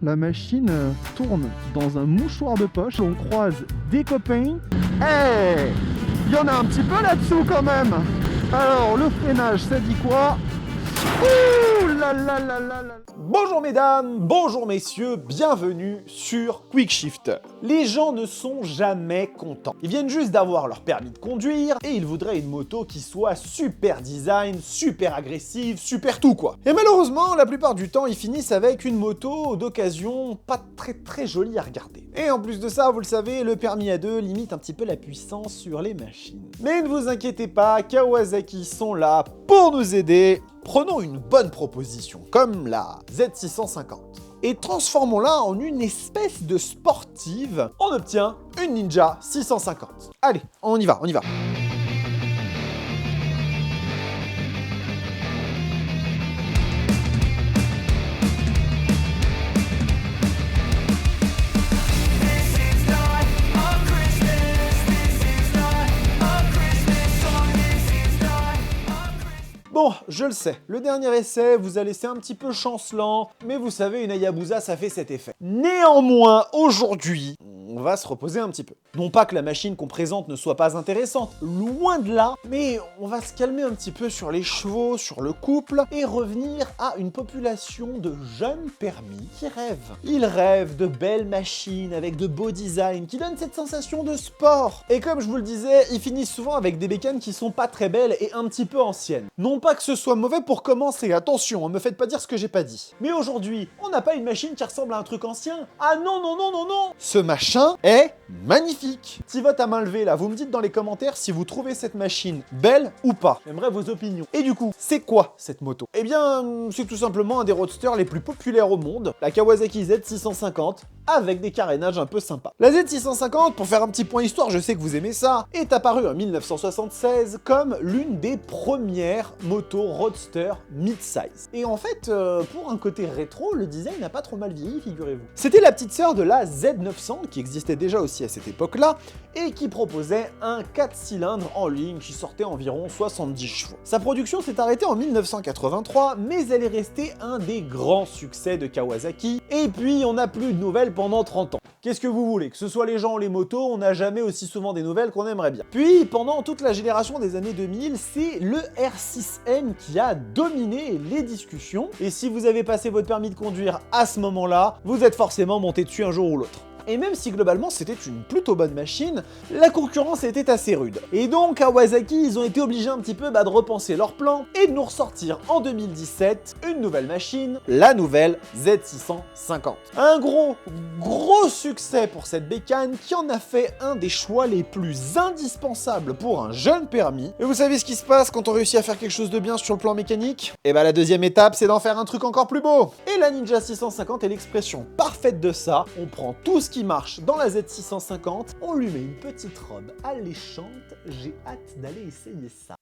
La machine tourne dans un mouchoir de poche. On croise des copains. Hey, il y en a un petit peu là-dessous quand même. Alors, le freinage, ça dit quoi? Ouh là là là là là. Bonjour mesdames, bonjour messieurs, bienvenue sur Quick Shifter. Les gens ne sont jamais contents. Ils viennent juste d'avoir leur permis de conduire et ils voudraient une moto qui soit super design, super agressive, super tout quoi. Et malheureusement, la plupart du temps, ils finissent avec une moto d'occasion pas très jolie à regarder. Et en plus de ça, vous le savez, le permis A2 limite un petit peu la puissance sur les machines. Mais ne vous inquiétez pas, Kawasaki sont là pour nous aider. Prenons une bonne proposition, comme la Z650, et transformons-la en une espèce de sportive. On obtient une Ninja 650. Allez, on y va, on y va. Bon, je le sais, le dernier essai vous a laissé un petit peu chancelant, mais vous savez, une Hayabusa, ça fait cet effet. Néanmoins, aujourd'hui, on va se reposer un petit peu. Non pas que la machine qu'on présente ne soit pas intéressante, loin de là, mais on va se calmer un petit peu sur les chevaux, sur le couple, et revenir à une population de jeunes permis qui rêvent. Ils rêvent de belles machines avec de beaux designs, qui donnent cette sensation de sport. Et comme je vous le disais, ils finissent souvent avec des bécanes qui sont pas très belles et un petit peu anciennes. Non pas que ce soit mauvais pour commencer, attention, me faites pas dire ce que j'ai pas dit. Mais aujourd'hui, on n'a pas une machine qui ressemble à un truc ancien. Ah non, non, non, non, non. Ce machin est magnifique. Petit vote à main levée là, vous me dites dans les commentaires si vous trouvez cette machine belle ou pas. J'aimerais vos opinions. Et du coup, c'est quoi cette moto? Eh bien, c'est tout simplement un des roadsters les plus populaires au monde, la Kawasaki Z650, avec des carénages un peu sympas. La Z650, pour faire un petit point histoire, je sais que vous aimez ça, est apparue en 1976 comme l'une des premières motos roadster mid-size. Et en fait, pour un côté rétro, le design n'a pas trop mal vieilli, figurez-vous. C'était la petite sœur de la Z900, qui existait déjà aussi à cette époque-là, et qui proposait un 4 cylindres en ligne qui sortait environ 70 chevaux. Sa production s'est arrêtée en 1983, mais elle est restée un des grands succès de Kawasaki, et puis on n'a plus de nouvelles pendant 30 ans. Qu'est-ce que vous voulez? Que ce soit les gens ou les motos, on n'a jamais aussi souvent des nouvelles qu'on aimerait bien. Puis, pendant toute la génération des années 2000, c'est le R6N qui a dominé les discussions, et si vous avez passé votre permis de conduire à ce moment-là, vous êtes forcément monté dessus un jour ou l'autre. Et même si globalement c'était une plutôt bonne machine, la concurrence était assez rude. Et donc Kawasaki, ils ont été obligés un petit peu de repenser leur plan et de nous ressortir en 2017 une nouvelle machine, la nouvelle Z650. Un gros succès pour cette bécane qui en a fait un des choix les plus indispensables pour un jeune permis. Et vous savez ce qui se passe quand on réussit à faire quelque chose de bien sur le plan mécanique? Et bah la deuxième étape, c'est d'en faire un truc encore plus beau. Et la Ninja 650 est l'expression parfaite de ça. On prend tout ce qui marche dans la Z650, on lui met une petite robe alléchante, j'ai hâte d'aller essayer ça.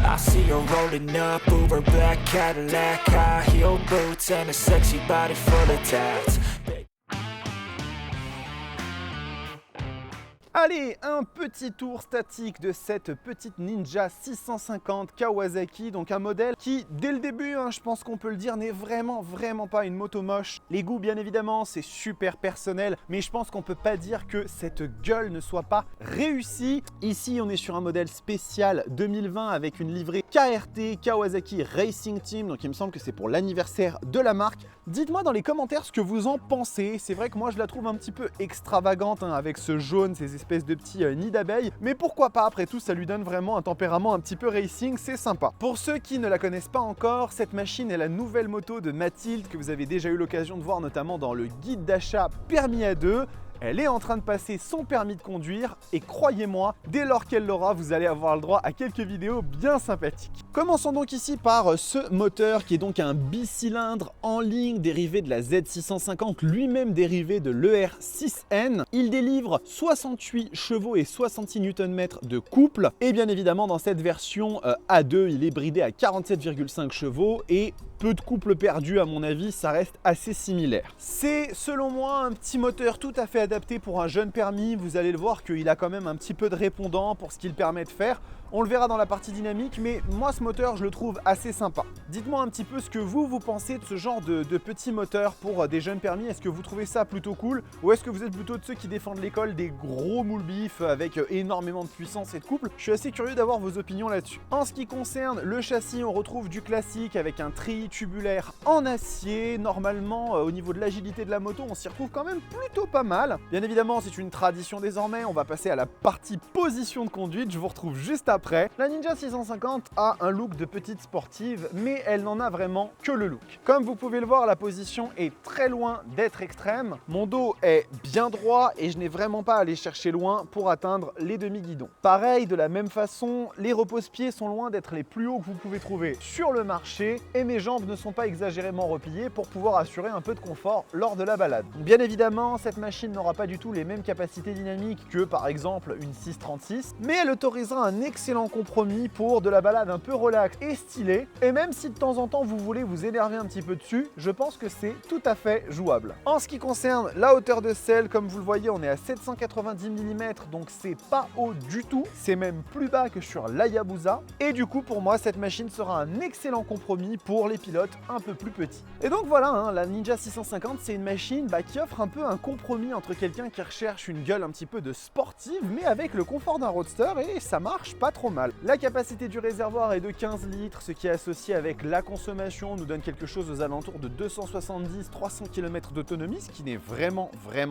I see her rolling up, Uber black Cadillac, high heel boots and a sexy body full of tats. Allez, un petit tour statique de cette petite Ninja 650 Kawasaki, donc un modèle qui, dès le début, je pense qu'on peut le dire, n'est vraiment pas une moto moche. Les goûts, bien évidemment, c'est super personnel, mais je pense qu'on peut pas dire que cette gueule ne soit pas réussie. Ici, on est sur un modèle spécial 2020 avec une livrée KRT, Kawasaki Racing Team, donc il me semble que c'est pour l'anniversaire de la marque. Dites-moi dans les commentaires ce que vous en pensez. C'est vrai que moi, je la trouve un petit peu extravagante, avec ce jaune, ces espèce de petits nids d'abeilles, mais pourquoi pas, après tout ça lui donne vraiment un tempérament un petit peu racing, c'est sympa. Pour ceux qui ne la connaissent pas encore, cette machine est la nouvelle moto de Mathilde que vous avez déjà eu l'occasion de voir notamment dans le guide d'achat Permis A2. Elle est en train de passer son permis de conduire et croyez-moi, dès lors qu'elle l'aura, vous allez avoir le droit à quelques vidéos bien sympathiques. Commençons donc ici par ce moteur qui est donc un bicylindre en ligne dérivé de la Z650, lui-même dérivé de l'ER6N. Il délivre 68 chevaux et 66 Nm de couple et bien évidemment dans cette version A2, il est bridé à 47,5 chevaux et peu de couple perdu à mon avis, ça reste assez similaire. C'est selon moi un petit moteur tout à fait adapté pour un jeune permis. Vous allez le voir qu'il a quand même un petit peu de répondant pour ce qu'il permet de faire. On le verra dans la partie dynamique, mais moi ce moteur je le trouve assez sympa. Dites-moi un petit peu ce que vous pensez de ce genre de petit moteur pour des jeunes permis. Est-ce que vous trouvez ça plutôt cool ou est-ce que vous êtes plutôt de ceux qui défendent l'école des gros moules bifs avec énormément de puissance et de couple? Je suis assez curieux d'avoir vos opinions là-dessus. En ce qui concerne le châssis, on retrouve du classique avec un treillis tubulaire en acier. Normalement, au niveau de l'agilité de la moto, on s'y retrouve quand même plutôt pas mal. Bien évidemment, c'est une tradition désormais. On va passer à la partie position de conduite. Je vous retrouve juste après. La Ninja 650 a un look de petite sportive, mais elle n'en a vraiment que le look. Comme vous pouvez le voir, la position est très loin d'être extrême. Mon dos est bien droit et je n'ai vraiment pas à aller chercher loin pour atteindre les demi-guidons. Pareil, de la même façon, les repose-pieds sont loin d'être les plus hauts que vous pouvez trouver sur le marché et mes jambes ne sont pas exagérément repliées pour pouvoir assurer un peu de confort lors de la balade. Bien évidemment, cette machine n'aura pas du tout les mêmes capacités dynamiques que par exemple une 636, mais elle autorisera un excellent compromis pour de la balade un peu relax et stylée. Et même si de temps en temps vous voulez vous énerver un petit peu dessus, je pense que c'est tout à fait jouable. En ce qui concerne la hauteur de selle, comme vous le voyez, on est à 790 mm, donc c'est pas haut du tout. C'est même plus bas que sur l'Hayabusa. Et du coup, pour moi, cette machine sera un excellent compromis pour les pilotes un peu plus petits. Et donc voilà, hein, la Ninja 650, c'est une machine qui offre un peu un compromis entre quelqu'un qui recherche une gueule un petit peu de sportive, mais avec le confort d'un roadster, et ça marche pas trop mal. La capacité du réservoir est de 15 litres, ce qui est associé avec la consommation nous donne quelque chose aux alentours de 270-300 km d'autonomie, ce qui n'est vraiment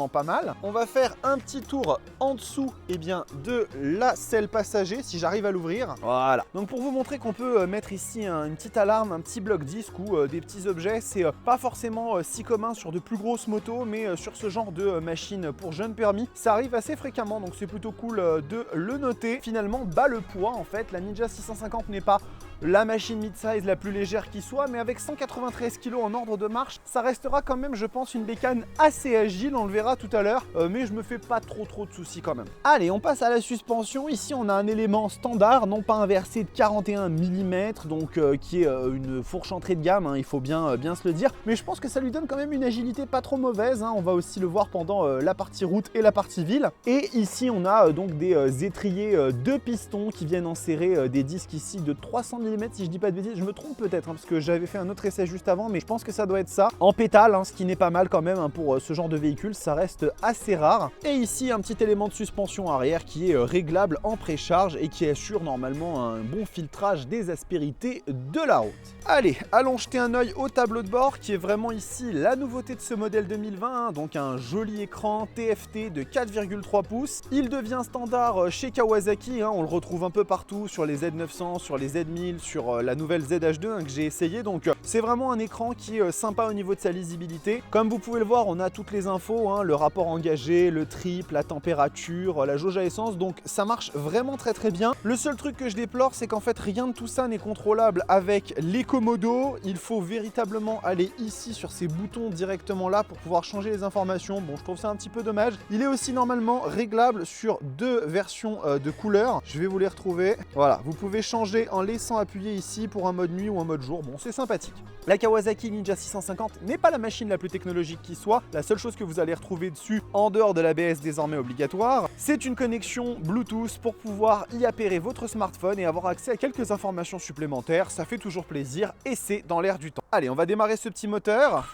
pas mal. On va faire un petit tour en dessous de la selle passager, si j'arrive à l'ouvrir. Voilà. Donc pour vous montrer qu'on peut mettre ici une petite alarme, un petit bloc-disque ou des petits objets, c'est pas forcément si commun sur de plus grosses motos, mais sur ce genre de machine pour jeunes permis, ça arrive assez fréquemment, donc c'est plutôt cool de le noter. Finalement, le poids, en fait, la Ninja 650 n'est pas la machine mid-size la plus légère qui soit, mais avec 193 kg en ordre de marche, ça restera quand même, je pense, une bécane assez agile, on le verra tout à l'heure, mais je me fais pas trop de soucis quand même. Allez, on passe à la suspension. Ici, on a un élément standard, non pas inversé, de 41 mm, donc qui est une fourche entrée de gamme, hein, il faut bien se le dire, mais je pense que ça lui donne quand même une agilité pas trop mauvaise, hein. On va aussi le voir pendant la partie route et la partie ville. Et ici, on a donc des étriers de pistons qui viennent enserrer des disques ici de 300 mm, si je dis pas de bêtises. Je me trompe peut-être, hein, parce que j'avais fait un autre essai juste avant, mais je pense que ça doit être ça. En pétale, hein, ce qui n'est pas mal quand même, hein, pour ce genre de véhicule, ça reste assez rare. Et ici, un petit élément de suspension arrière qui est réglable en précharge et qui assure normalement un bon filtrage des aspérités de la route. Allez, allons jeter un œil au tableau de bord qui est vraiment ici la nouveauté de ce modèle 2020, hein, donc un joli écran TFT de 4,3 pouces. Il devient standard chez Kawasaki, hein, on le retrouve un peu partout sur les Z900, sur les Z1000, sur la nouvelle ZH2 hein, que j'ai essayé, donc c'est vraiment un écran qui est sympa au niveau de sa lisibilité. Comme vous pouvez le voir, on a toutes les infos, hein, le rapport engagé, le trip, la température, la jauge à essence, donc ça marche vraiment très bien. Le seul truc que je déplore, c'est qu'en fait rien de tout ça n'est contrôlable avec l'Ecomodo. Il faut véritablement aller ici sur ces boutons directement là pour pouvoir changer les informations. Bon, je trouve ça un petit peu dommage. Il est aussi normalement réglable sur deux versions de couleurs. Je vais vous les retrouver. Voilà, vous pouvez changer en laissant appuyer ici pour un mode nuit ou un mode jour. Bon, c'est sympathique. La Kawasaki Ninja 650 n'est pas la machine la plus technologique qui soit. La seule chose que vous allez retrouver dessus, en dehors de l'ABS désormais obligatoire, c'est une connexion Bluetooth pour pouvoir y appairer votre smartphone et avoir accès à quelques informations supplémentaires. Ça fait toujours plaisir et c'est dans l'air du temps. Allez, on va démarrer ce petit moteur.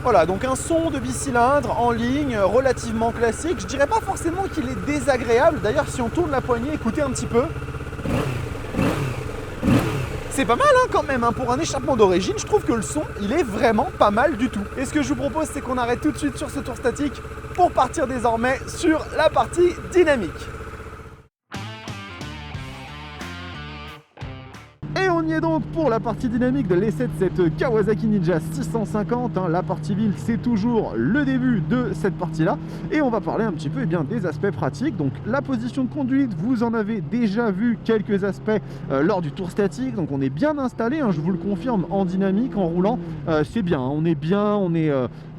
Voilà, donc un son de bicylindre en ligne relativement classique. Je dirais pas forcément qu'il est désagréable. D'ailleurs, si on tourne la poignée, écoutez un petit peu. C'est pas mal hein, quand même, hein. Pour un échappement d'origine, je trouve que le son, il est vraiment pas mal du tout. Et ce que je vous propose, c'est qu'on arrête tout de suite sur ce tour statique pour partir désormais sur la partie dynamique. Et on y est donc pour la partie dynamique de l'essai de cette Kawasaki Ninja 650. Hein. La partie ville, c'est toujours le début de cette partie-là. Et on va parler un petit peu des aspects pratiques. Donc la position de conduite, vous en avez déjà vu quelques aspects lors du tour statique. Donc on est bien installé, hein, je vous le confirme, en dynamique, en roulant. C'est bien, hein, on est bien, on est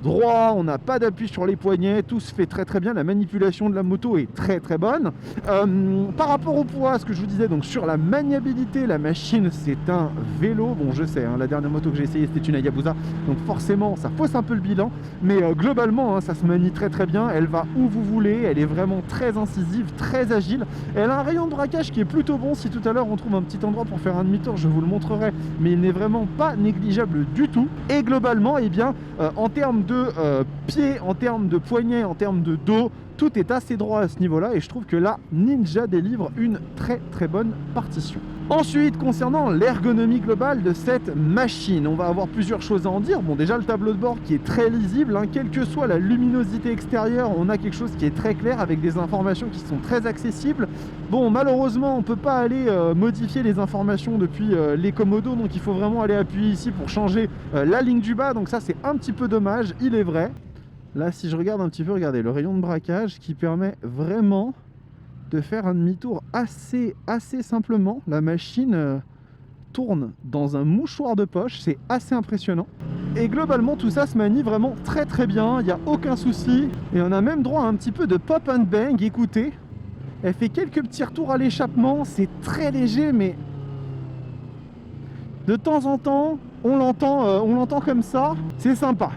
droit, on n'a pas d'appui sur les poignets, tout se fait très très bien, la manipulation de la moto est très très bonne. Par rapport au poids, ce que je vous disais, donc sur la maniabilité, la machine c'est un vélo, bon je sais, hein, la dernière moto que j'ai essayé c'était une Hayabusa, donc forcément ça fausse un peu le bilan, mais globalement hein, ça se manie très très bien, elle va où vous voulez, elle est vraiment très incisive, très agile, elle a un rayon de braquage qui est plutôt bon. Si tout à l'heure on trouve un petit endroit pour faire un demi-tour, je vous le montrerai, mais il n'est vraiment pas négligeable du tout. Et globalement, eh bien, en termes de pied, en termes de poignet, en termes de dos, tout est assez droit à ce niveau-là et je trouve que là, Ninja délivre une très très bonne partition. Ensuite, concernant l'ergonomie globale de cette machine, on va avoir plusieurs choses à en dire. Bon, déjà le tableau de bord qui est très lisible, hein, quelle que soit la luminosité extérieure, on a quelque chose qui est très clair avec des informations qui sont très accessibles. Bon, malheureusement, on ne peut pas aller modifier les informations depuis les commodos, donc il faut vraiment aller appuyer ici pour changer la ligne du bas, donc ça c'est un petit peu dommage, il est vrai. Là, si je regarde un petit peu, regardez, le rayon de braquage qui permet vraiment de faire un demi-tour assez simplement. La machine tourne dans un mouchoir de poche, c'est assez impressionnant. Et globalement, tout ça se manie vraiment très très bien, il n'y a aucun souci. Et on a même droit à un petit peu de pop and bang, écoutez. Elle fait quelques petits retours à l'échappement, c'est très léger, mais de temps en temps, on l'entend comme ça, c'est sympa,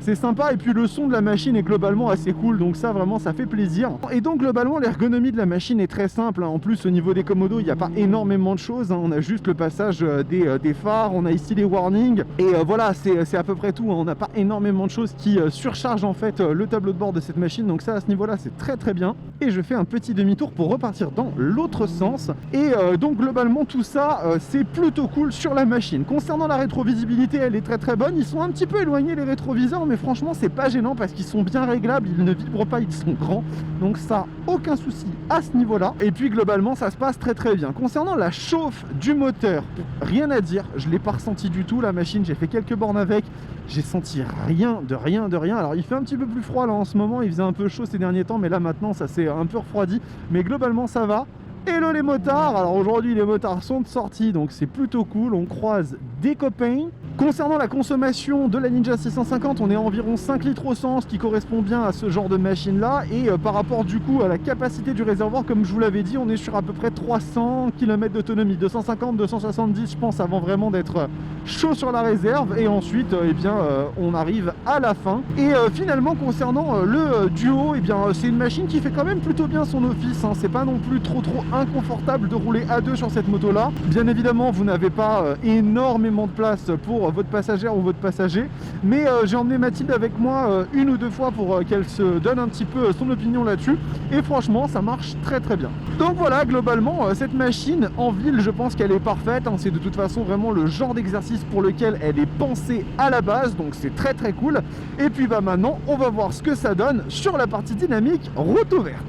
et puis le son de la machine est globalement assez cool, donc ça vraiment ça fait plaisir. Et donc globalement l'ergonomie de la machine est très simple, hein. En plus au niveau des commodos il n'y a pas énormément de choses, hein. On a juste le passage des phares, on a ici les warnings, et voilà c'est à peu près tout, hein. On n'a pas énormément de choses qui surchargent en fait le tableau de bord de cette machine, donc ça à ce niveau là c'est très très bien. Et je fais un petit demi-tour pour repartir dans l'autre sens, et donc globalement tout ça c'est plutôt cool sur la machine. Concernant la rétrovisibilité, elle est très très bonne. Ils sont un petit peu éloignés les rétroviseurs, mais franchement c'est pas gênant parce qu'ils sont bien réglables, ils ne vibrent pas, ils sont grands, donc ça aucun souci à ce niveau là. Et puis globalement ça se passe très très bien. Concernant la chauffe du moteur, rien à dire, je l'ai pas ressenti du tout la machine, j'ai fait quelques bornes avec, j'ai senti rien de rien. Alors il fait un petit peu plus froid là en ce moment, il faisait un peu chaud ces derniers temps, mais là maintenant ça s'est un peu refroidi, mais globalement ça va. Hello les motards, alors aujourd'hui les motards sont de sortie, donc c'est plutôt cool, on croise des copains. Concernant la consommation de la Ninja 650, on est à environ 5 litres au 100, ce qui correspond bien à ce genre de machine là, et par rapport du coup à la capacité du réservoir, comme je vous l'avais dit, on est sur à peu près 300 km d'autonomie, 250, 270 je pense, avant vraiment d'être chaud sur la réserve, et ensuite eh bien, on arrive à la fin. Et finalement concernant le duo, eh bien, c'est une machine qui fait quand même plutôt bien son office, hein. C'est pas non plus trop inconfortable de rouler à deux sur cette moto là. Bien évidemment vous n'avez pas énormément de place pour votre passagère ou votre passager, mais j'ai emmené Mathilde avec moi une ou deux fois pour qu'elle se donne un petit peu son opinion là-dessus, et franchement ça marche très très bien. Donc voilà, globalement cette machine en ville je pense qu'elle est parfaite, hein. C'est de toute façon vraiment le genre d'exercice pour lequel elle est pensée à la base, donc c'est très très cool. Et puis bah maintenant on va voir ce que ça donne sur la partie dynamique route ouverte.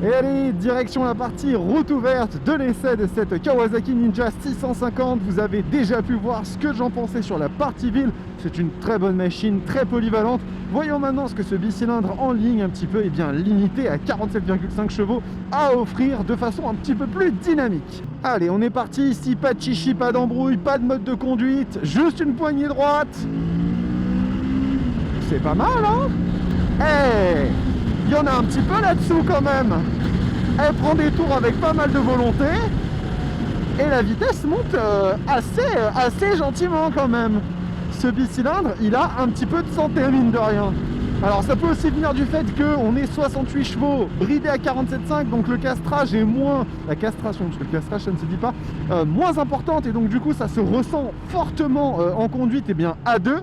Et allez, direction la partie route ouverte de l'essai de cette Kawasaki Ninja 650. Vous avez déjà pu voir ce que j'en pensais sur la partie ville. C'est une très bonne machine, très polyvalente. Voyons maintenant ce que ce bicylindre en ligne un petit peu limité à 47,5 chevaux a offrir de façon un petit peu plus dynamique. Allez, on est parti ici, pas de chichi, pas d'embrouille, pas de mode de conduite, juste une poignée droite. C'est pas mal, hein? Hey, il y en a un petit peu là-dessous quand même. Elle prend des tours avec pas mal de volonté et la vitesse monte assez gentiment quand même. Ce bicylindre, il a un petit peu de santé mine de rien. Alors ça peut aussi venir du fait qu'on est 68 chevaux bridé à 47,5, donc le castrage est moins, la castration, parce que le castrage ça ne se dit pas, moins importante, et donc du coup ça se ressent fortement en conduite et bien à deux.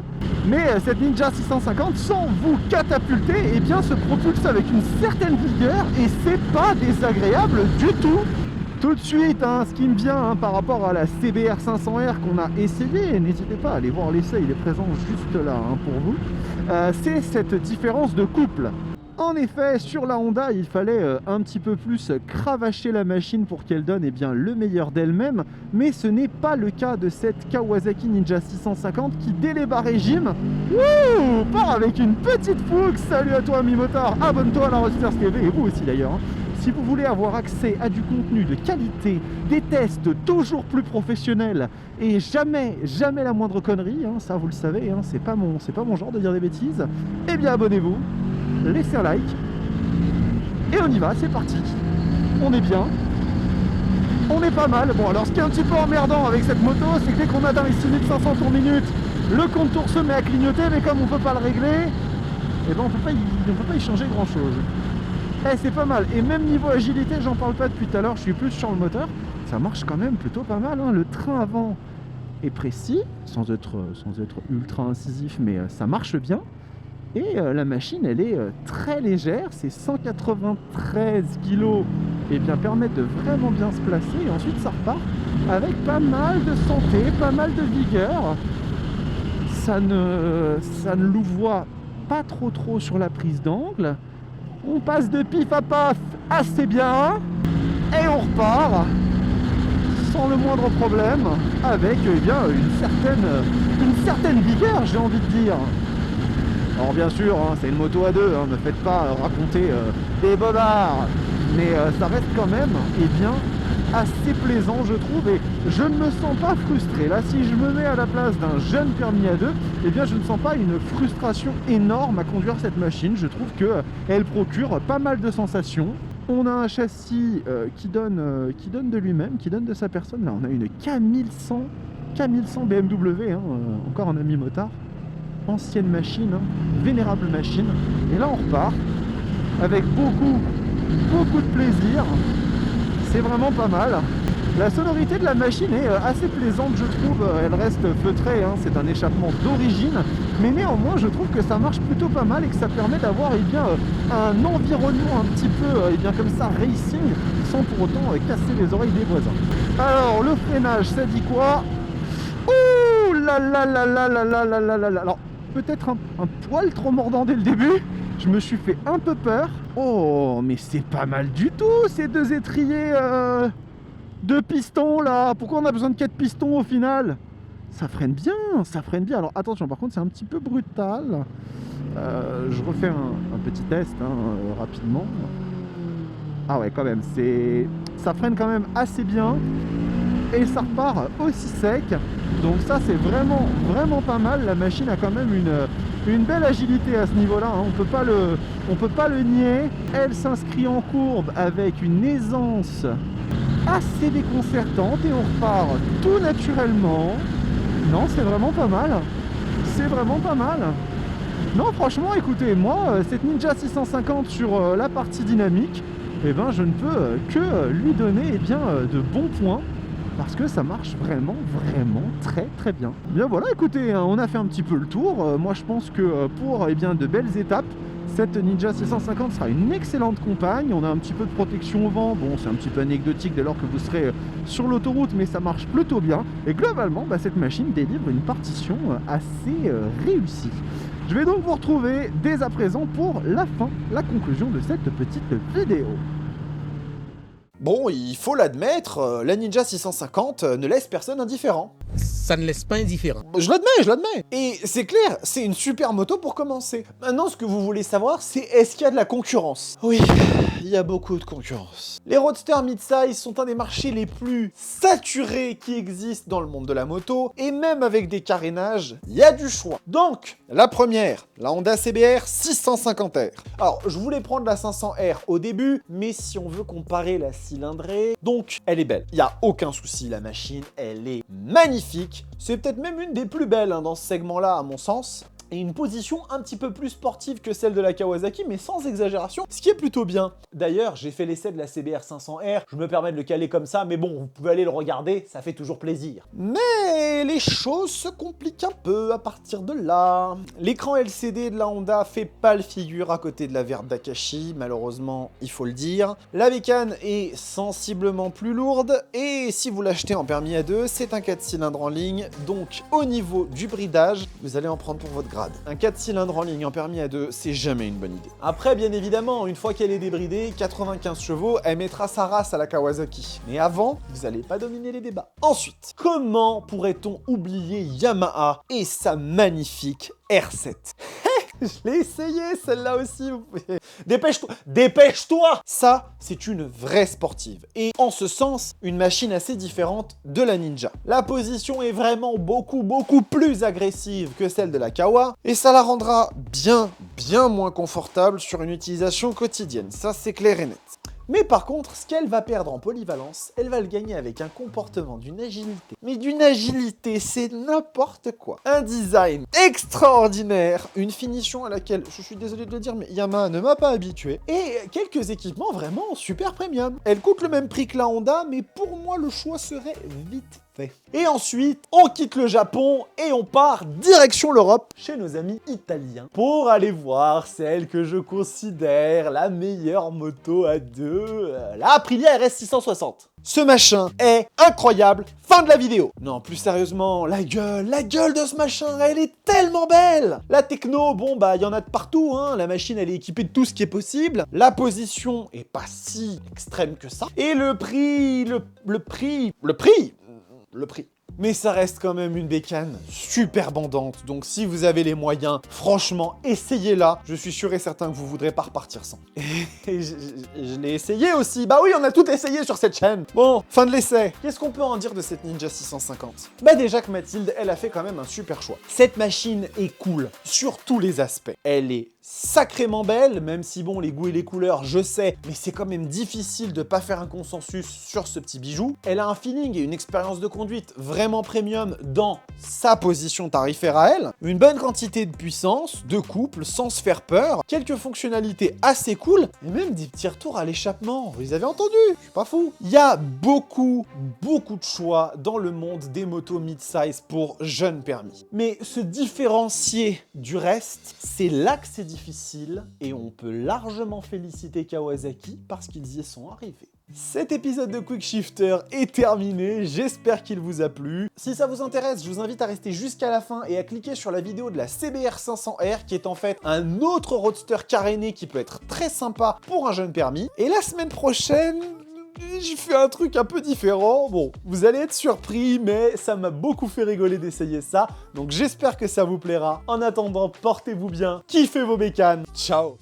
Mais cette Ninja 650, sans vous catapulter, et bien se propulse avec une certaine vigueur et c'est pas désagréable du tout. Tout de suite, hein, ce qui me vient par rapport à la CBR 500R qu'on a essayé, n'hésitez pas à aller voir l'essai, il est présent juste là pour vous, c'est cette différence de couple. En effet, sur la Honda, il fallait un petit peu plus cravacher la machine pour qu'elle donne le meilleur d'elle-même, mais ce n'est pas le cas de cette Kawasaki Ninja 650 qui, dès les bas régimes, part avec une petite fougue. Salut à toi, mi-motard, abonne-toi à la Roadsters TV, et vous aussi d'ailleurs, hein. Si vous voulez avoir accès à du contenu de qualité, des tests toujours plus professionnels et jamais la moindre connerie, hein, ça vous le savez, hein, c'est pas mon genre de dire des bêtises, eh bien abonnez-vous, laissez un like et on y va, c'est parti. On est bien, on est pas mal. Bon, alors ce qui est un petit peu emmerdant avec cette moto, c'est que dès qu'on atteint les 6500 tours minute, le compte tour se met à clignoter, mais comme on peut pas le régler, eh ben on peut pas y changer grand chose. Eh, c'est pas mal. Et même niveau agilité, j'en parle pas depuis tout à l'heure, je suis plus sur le moteur, ça marche quand même plutôt pas mal, hein. Le train avant est précis, sans être ultra incisif, mais ça marche bien. Et la machine, elle est très légère, c'est 193 kg, et bien permettent de vraiment bien se placer. Et ensuite, ça repart avec pas mal de santé, pas mal de vigueur. Ça ne louvoie pas trop sur la prise d'angle. On passe de pif à paf assez bien, et on repart sans le moindre problème, avec eh bien, une certaine vigueur, j'ai envie de dire. Alors bien sûr, hein, c'est une moto à deux, hein, ne faites pas raconter des bobards, mais ça reste quand même bien, assez plaisant, je trouve, et je ne me sens pas frustré. Là, si je me mets à la place d'un jeune permis à deux, eh bien, je ne sens pas une frustration énorme à conduire cette machine. Je trouve qu'elle procure pas mal de sensations. On a un châssis qui donne de lui-même, qui donne de sa personne. Là, on a une K1100 BMW, hein, encore un ami motard. Ancienne machine, hein, vénérable machine. Et là, on repart avec beaucoup de plaisir. C'est vraiment pas mal. La sonorité de la machine est assez plaisante, je trouve. Elle reste feutrée, hein, c'est un échappement d'origine, mais néanmoins je trouve que ça marche plutôt pas mal et que ça permet d'avoir un environnement un petit peu comme ça racing, sans pour autant casser les oreilles des voisins. Alors le freinage, ça dit quoi? Ouh là là là là là là là là là là. Alors peut-être un poil trop mordant dès le début. Je me suis fait un peu peur. Oh, mais c'est pas mal du tout, ces deux étriers de pistons là. Pourquoi on a besoin de 4 pistons au final? Ça freine bien, ça freine bien. Alors attention, par contre, c'est un petit peu brutal. Je refais un petit test rapidement. Ah ouais, quand même, ça freine quand même assez bien. Et ça repart aussi sec. Donc ça, c'est vraiment pas mal. La machine a quand même une belle agilité à ce niveau-là, hein. On peut pas le nier. Elle s'inscrit en courbe avec une aisance assez déconcertante et on repart tout naturellement. Non, c'est vraiment pas mal. C'est vraiment pas mal. Non, franchement, écoutez, moi, cette Ninja 650 sur la partie dynamique, eh ben, je ne peux que lui donner de bons points. Parce que ça marche vraiment très bien. Bien voilà, écoutez, on a fait un petit peu le tour. Moi je pense que pour de belles étapes, cette Ninja 650 sera une excellente compagne. On a un petit peu de protection au vent. Bon, c'est un petit peu anecdotique dès lors que vous serez sur l'autoroute, mais ça marche plutôt bien. Et globalement, cette machine délivre une partition assez réussie. Je vais donc vous retrouver dès à présent pour la conclusion de cette petite vidéo. Bon, il faut l'admettre, la Ninja 650 ne laisse personne indifférent. Ça ne laisse pas indifférent. Je l'admets. Et c'est clair, c'est une super moto pour commencer. Maintenant, ce que vous voulez savoir, c'est est-ce qu'il y a de la concurrence? Oui, il y a beaucoup de concurrence. Les roadsters mid-size sont un des marchés les plus saturés qui existent dans le monde de la moto, et même avec des carénages, il y a du choix. Donc, la première, la Honda CBR 650R. Alors, je voulais prendre la 500R au début, mais si on veut comparer la cylindrée, donc elle est belle. Il n'y a aucun souci, la machine, elle est magnifique. C'est peut-être même une des plus belles dans ce segment-là, à mon sens. Et une position un petit peu plus sportive que celle de la Kawasaki, mais sans exagération, ce qui est plutôt bien. D'ailleurs, j'ai fait l'essai de la CBR 500R, je me permets de le caler comme ça, mais bon, vous pouvez aller le regarder, ça fait toujours plaisir. Mais les choses se compliquent un peu à partir de là. L'écran LCD de la Honda fait pâle figure à côté de la verte d'Akashi, malheureusement, il faut le dire. La bécane est sensiblement plus lourde, et si vous l'achetez en permis à deux, c'est un 4 cylindres en ligne, donc au niveau du bridage, vous allez en prendre pour votre grade. Un 4 cylindres en ligne en permis à deux, c'est jamais une bonne idée. Après, bien évidemment, une fois qu'elle est débridée, 95 chevaux, elle mettra sa race à la Kawasaki. Mais avant, vous n'allez pas dominer les débats. Ensuite, comment pourrait-on oublier Yamaha et sa magnifique R7? Je l'ai essayé, celle-là aussi. Dépêche-toi, dépêche-toi. Ça, c'est une vraie sportive. Et en ce sens, une machine assez différente de la Ninja. La position est vraiment beaucoup plus agressive que celle de la Kawa. Et ça la rendra bien moins confortable sur une utilisation quotidienne. Ça, c'est clair et net. Mais par contre, ce qu'elle va perdre en polyvalence, elle va le gagner avec un comportement, d'une agilité. Mais d'une agilité, c'est n'importe quoi. Un design extraordinaire, une finition à laquelle, je suis désolé de le dire, mais Yamaha ne m'a pas habitué. Et quelques équipements vraiment super premium. Elle coûte le même prix que la Honda, mais pour moi, le choix serait vite fait. Et ensuite, on quitte le Japon et on part direction l'Europe, chez nos amis italiens, pour aller voir celle que je considère la meilleure moto à deux, la Aprilia RS 660. Ce machin est incroyable, fin de la vidéo. Non, plus sérieusement, la gueule de ce machin, elle est tellement belle. La techno, bon bah, il y en a de partout, hein. La machine, elle est équipée de tout ce qui est possible. La position est pas si extrême que ça. Et le prix... Mais ça reste quand même une bécane super bandante, donc si vous avez les moyens, franchement, essayez-la. Je suis sûr et certain que vous voudrez pas repartir sans. Et je l'ai essayé aussi. Bah oui, on a tout essayé sur cette chaîne. Bon, fin de l'essai. Qu'est-ce qu'on peut en dire de cette Ninja 650 ? Bah déjà que Mathilde, elle a fait quand même un super choix. Cette machine est cool sur tous les aspects. Elle est sacrément belle, même si bon, les goûts et les couleurs, je sais, mais c'est quand même difficile de pas faire un consensus sur ce petit bijou. Elle a un feeling et une expérience de conduite vraiment premium dans sa position tarifaire à elle, une bonne quantité de puissance, de couple, sans se faire peur, quelques fonctionnalités assez cool, et même des petits retours à l'échappement, vous les avez entendus, je suis pas fou. Il y a beaucoup de choix dans le monde des motos mid-size pour jeunes permis. Mais se différencier du reste, c'est là que c'est difficile, et on peut largement féliciter Kawasaki parce qu'ils y sont arrivés. Cet épisode de Quick Shifter est terminé, j'espère qu'il vous a plu. Si ça vous intéresse, je vous invite à rester jusqu'à la fin et à cliquer sur la vidéo de la CBR 500R qui est en fait un autre roadster caréné qui peut être très sympa pour un jeune permis. Et la semaine prochaine... j'ai fait un truc un peu différent, bon, vous allez être surpris, mais ça m'a beaucoup fait rigoler d'essayer ça, donc j'espère que ça vous plaira. En attendant, portez-vous bien, kiffez vos bécanes, ciao!